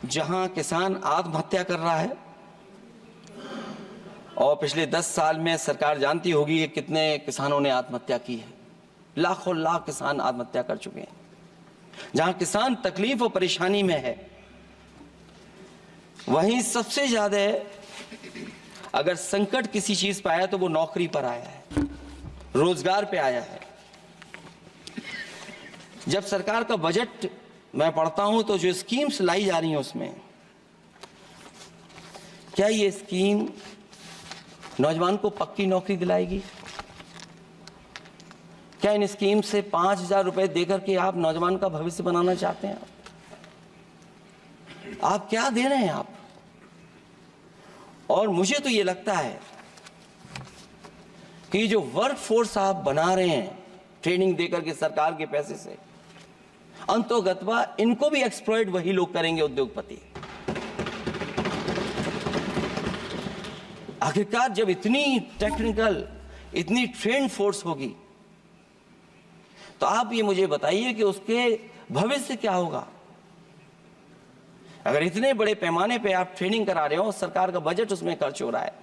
जहां किसान आत्महत्या कर रहा है, और पिछले 10 साल में सरकार जानती होगी कि कितने किसानों ने आत्महत्या की है। लाखों लाख किसान आत्महत्या कर चुके हैं। जहां किसान तकलीफ और परेशानी में है, वहीं सबसे ज्यादा अगर संकट किसी चीज पर आया तो वो नौकरी पर आया है, रोजगार पे आया है। जब सरकार का बजट मैं पढ़ता हूं तो जो स्कीम्स लाई जा रही हैं उसमें, क्या ये स्कीम नौजवान को पक्की नौकरी दिलाएगी? क्या इन स्कीम से 5,000 रुपए देकर के आप नौजवान का भविष्य बनाना चाहते हैं? आप क्या दे रहे हैं आप? और मुझे तो ये लगता है कि जो वर्क फोर्स आप बना रहे हैं ट्रेनिंग देकर के सरकार के पैसे से, अंतोगत्वा इनको भी एक्सप्लॉइट वही लोग करेंगे, उद्योगपति। आखिरकार जब इतनी टेक्निकल, इतनी ट्रेन फोर्स होगी, तो आप ये मुझे बताइए कि उसके भविष्य क्या होगा? अगर इतने बड़े पैमाने पे आप ट्रेनिंग करा रहे हो, सरकार का बजट उसमें खर्च हो रहा है,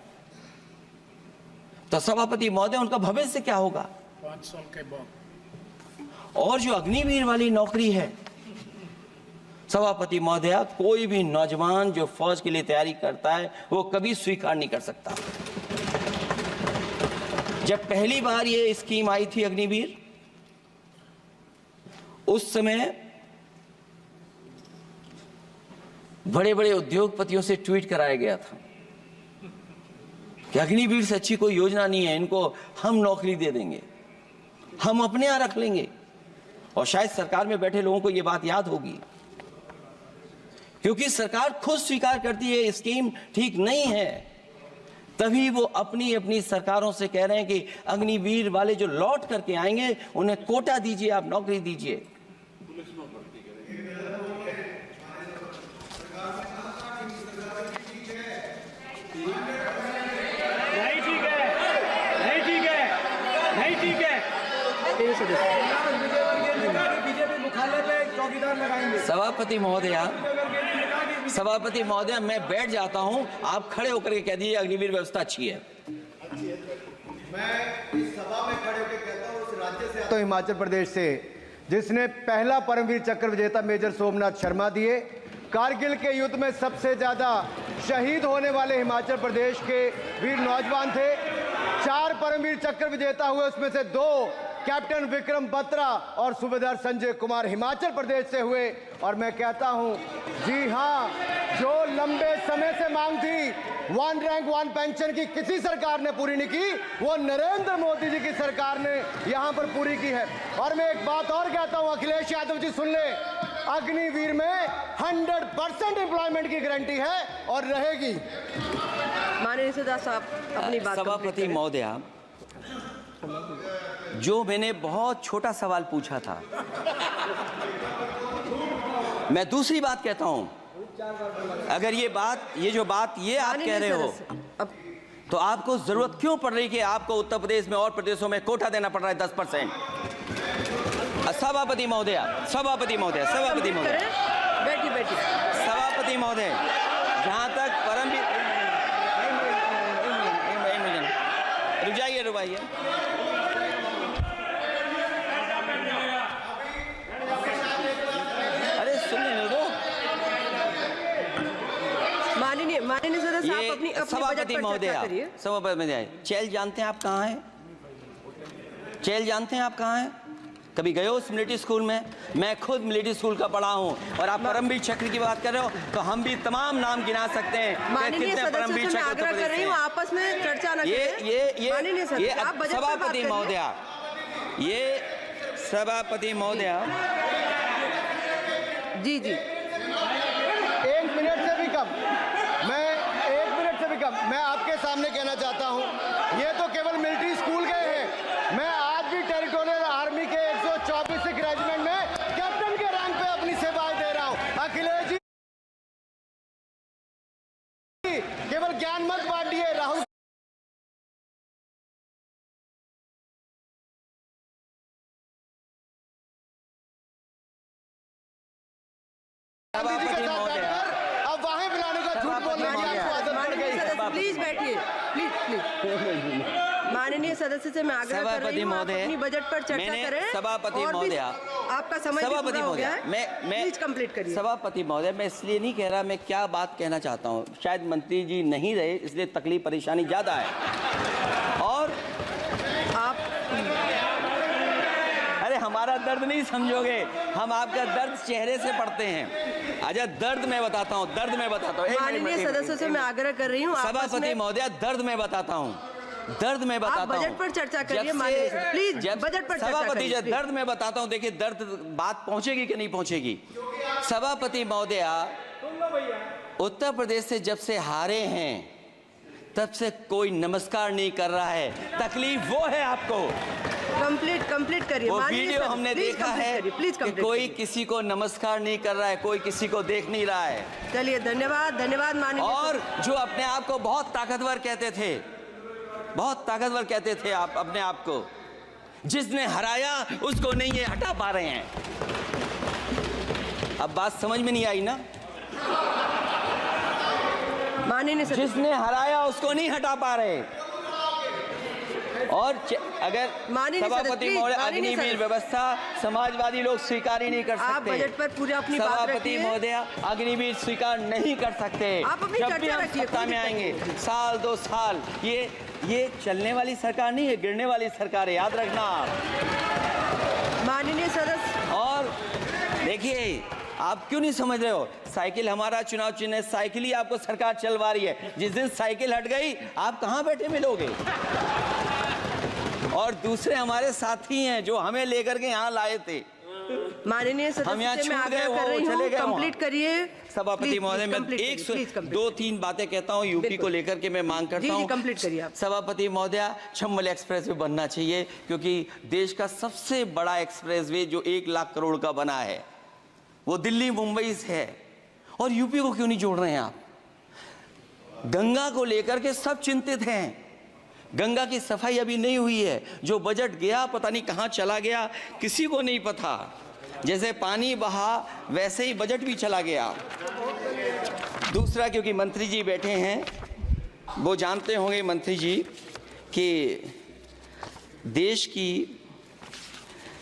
तो सभापति महोदय उनका भविष्य क्या होगा? 5 साल के बाद। और जो अग्निवीर वाली नौकरी है, सभापति महोदय, कोई भी नौजवान जो फौज के लिए तैयारी करता है वो कभी स्वीकार नहीं कर सकता। जब पहली बार ये स्कीम आई थी अग्निवीर, उस समय बड़े बड़े उद्योगपतियों से ट्वीट कराया गया था कि अग्निवीर से अच्छी कोई योजना नहीं है, इनको हम नौकरी दे देंगे, हम अपने यहां रख लेंगे। और शायद सरकार में बैठे लोगों को यह बात याद होगी, क्योंकि सरकार खुद स्वीकार करती है स्कीम ठीक नहीं है, तभी वो अपनी अपनी सरकारों से कह रहे हैं कि अग्निवीर वाले जो लौट करके आएंगे उन्हें कोटा दीजिए, आप नौकरी दीजिए। सभापति महोदय, मैं बैठ जाता हूं, आप खड़े होकर के कह दीजिए अग्निवीर व्यवस्था अच्छी है। मैं इस सभा में खड़े होकर कहता हूं, उस राज्य से आता हूं, हिमाचल प्रदेश से, जिसने पहला परमवीर चक्र विजेता मेजर सोमनाथ शर्मा दिए। कारगिल के युद्ध में सबसे ज्यादा शहीद होने वाले हिमाचल प्रदेश के वीर नौजवान थे। 4 परमवीर चक्र विजेता हुए, उसमें से 2 कैप्टन विक्रम बत्रा और सूबेदार संजय कुमार हिमाचल प्रदेश से हुए। और मैं कहता हूं, जी हां, जो लंबे समय से मांग थी 1 रैंक 1 पेंशन की, किसी सरकार ने पूरी नहीं की, वो नरेंद्र मोदी जी की सरकार ने यहां पर पूरी की है। और मैं एक बात और कहता हूं, अखिलेश यादव जी सुन ले, अग्निवीर में 100% एम्प्लॉयमेंट की गारंटी है और रहेगी। माननीय सदस्य साहब अपनी बात। सभापति महोदय, जो मैंने बहुत छोटा सवाल पूछा था, मैं दूसरी बात कहता हूं। अगर ये जो बात आप कह रहे हो, तो आपको जरूरत क्यों पड़ रही कि आपको उत्तर प्रदेश में और प्रदेशों में कोटा देना पड़ रहा है 10%? सभापति महोदय, सभापति महोदय, सभापति महोदय, सभापति महोदय, जहां तक परमवीर, रुक जाइए, अरे सुनने दो। माननीय सदस्य साहब अपनी सभापति महोदय, सभापति महोदय, चैल जानते हैं आप कहाँ हैं? चैल जानते हैं आप कहाँ हैं? कभी गए हो उस मिलिट्री स्कूल में? मैं खुद मिलिट्री स्कूल का पढ़ा हूँ। और आप परमवीर चक्र की बात कर रहे हो, तो हम भी तमाम नाम गिना सकते हैं कितने परमवीर चक्र आग्रह कर रही हूँ, आपस में चर्चा न करें। ये सभापति महोदय, ये सभापति महोदय, जी 1 मिनट से भी कम, मैं आपके सामने कहना चाहता हूं, ये तो केवल मिलिट्री स्कूल गए हैं। मैं आज भी टेरिटोरियल आर्मी के 124 रेजिमेंट में कैप्टन के रैंक पे अपनी सेवाएं दे रहा हूं। अखिलेश जी केवल ज्ञान मत बांटिए। राहुल सभापति महोदय, प्लीज बैठिए, प्लीज प्लीज। माननीय सदस्य से मैं आग्रह कर रही हूँ, आप अपनी बजट पर चर्चा करें। सभापति और भी महोदय, आपका समय भी पूरा हो गया है, प्लीज कंप्लीट करिए। सभापति महोदय, मैं इसलिए नहीं कह रहा, मैं क्या बात कहना चाहता हूँ, शायद मंत्री जी नहीं रहे इसलिए तकलीफ परेशानी ज्यादा है। और आप अरे हमारा दर्द नहीं समझोगे, हम आपका दर्द चेहरे से पढ़ते हैं। अच्छा दर्द मैं बताता हूँ, दर्द मैं बताता हूँ। माननीय सदस्यों से मैं आग्रह कर रही हूँ, सभापति महोदय, दर्द मैं बताता हूँ, दर्द मैं बताता हूँ। बजट पर चर्चा करिए माननीय, प्लीज बजट पर चर्चा सभापति करिए। जी, दर्द मैं बताता हूँ, देखिए दर्द बात पहुंचेगी कि नहीं पहुंचेगी। सभापति महोदय, उत्तर प्रदेश से जब से हारे हैं तब से कोई नमस्कार नहीं कर रहा है, तकलीफ वो है आपको। कंप्लीट करिए। वो वीडियो हमने देखा है कि कोई किसी को नमस्कार नहीं कर रहा है, कोई किसी को देख नहीं रहा है। चलिए, धन्यवाद माननीय। और जो अपने आप को बहुत ताकतवर कहते थे, बहुत ताकतवर कहते थे आप अपने आप को, जिसने हराया उसको नहीं ये हटा पा रहे हैं। अब बात समझ में नहीं आई ना? माननीय जिसने हराया उसको नहीं हटा पा रहे। और अगर सभापति महोदय, अग्निवीर व्यवस्था समाजवादी लोग स्वीकार ही नहीं कर सकते। आप बजट पर पूरा अपनी बात रखिए। सभापति महोदय, अग्निवीर स्वीकार नहीं कर सकते। आप अपनी जब भी चर्चा हम रखिए, सत्ता में आएंगे, साल 2 साल, ये चलने वाली सरकार नहीं है, गिरने वाली सरकार है, याद रखना आप। माननीय सदस्य, और देखिए, आप क्यों नहीं समझ रहे हो? साइकिल हमारा चुनाव चिन्ह है, साइकिल ही आपको सरकार चलवा रही है। जिस दिन साइकिल हट गई, आप कहां बैठे मिलोगे? और दूसरे हमारे साथी हैं जो हमें लेकर के यहाँ लाए थे। माननीय सदस्य से मैं आग्रह कर रही हूँ, कंप्लीट करिए। सभापति महोदय, मैं 1-2-3 बातें कहता हूँ यूपी को लेकर के, मैं मांग करता हूँ। कंप्लीट करिए आप। सभापति महोदय, चंबल एक्सप्रेस वे बनना चाहिए, क्योंकि देश का सबसे बड़ा एक्सप्रेस वे जो 1 लाख करोड़ का बना है वो दिल्ली मुंबई से है। और यूपी को क्यों नहीं जोड़ रहे हैं आप? गंगा को लेकर के सब चिंतित हैं, गंगा की सफाई अभी नहीं हुई है। जो बजट गया पता नहीं कहां चला गया, किसी को नहीं पता। जैसे पानी बहा वैसे ही बजट भी चला गया। दूसरा, क्योंकि मंत्री जी बैठे हैं, वो जानते होंगे मंत्री जी कि देश की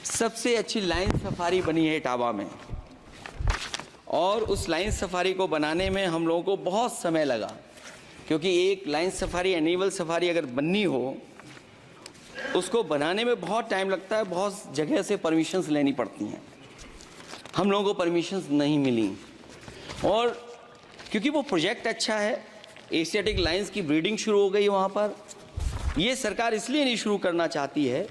सबसे अच्छी लाइन सफारी बनी है इटावा में, और उस लाइन सफारी को बनाने में हम लोगों को बहुत समय लगा, क्योंकि एक लाइन सफारी, एनिमल सफारी अगर बननी हो, उसको बनाने में बहुत टाइम लगता है, बहुत जगह से परमिशंस लेनी पड़ती हैं। हम लोगों को परमिशंस नहीं मिली, और क्योंकि वो प्रोजेक्ट अच्छा है, एशियाटिक लाइन्स की ब्रीडिंग शुरू हो गई वहाँ पर। ये सरकार इसलिए नहीं शुरू करना चाहती है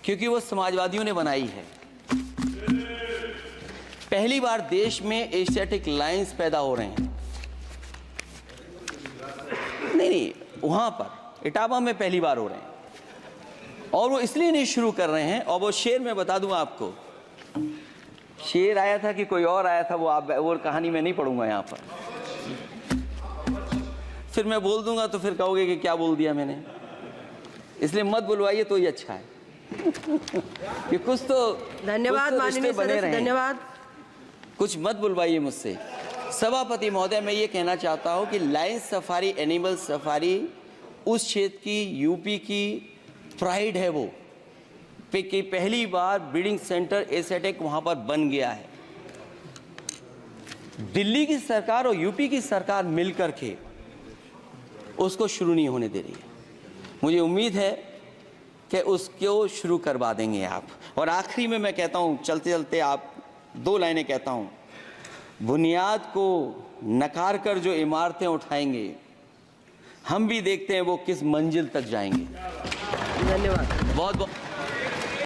क्योंकि वो समाजवादियों ने बनाई है। पहली बार देश में एशियाटिक लाइन्स पैदा हो रहे हैं। नहीं, वहां पर इटावा में पहली बार हो रहे हैं, और वो इसलिए नहीं शुरू कर रहे हैं। और वो शेर मैं बता दूं आपको, शेर आया था कि कोई और आया था, वो कहानी मैं नहीं पढ़ूंगा यहाँ पर, फिर मैं बोल दूंगा तो फिर कहोगे कि क्या बोल दिया मैंने, इसलिए मत बुलवाइए तो ही अच्छा है। कि कुछ तो धन्यवाद माननीय सदस्य, धन्यवाद। कुछ मत बुलवाइए मुझसे। सभापति महोदय, मैं ये कहना चाहता हूँ कि लाइन सफारी, एनिमल सफारी उस क्षेत्र की, यूपी की प्राइड है वो, कि पहली बार ब्रीडिंग सेंटर एशियाटिक वहाँ पर बन गया है। दिल्ली की सरकार और यूपी की सरकार मिलकर के उसको शुरू नहीं होने दे रही है। मुझे उम्मीद है कि उसको शुरू करवा देंगे आप। और आखिरी में मैं कहता हूँ, चलते चलते आप 2 लाइनें कहता हूँ। बुनियाद को नकार कर जो इमारतें उठाएंगे, हम भी देखते हैं वो किस मंजिल तक जाएंगे। धन्यवाद। बहुत बहुत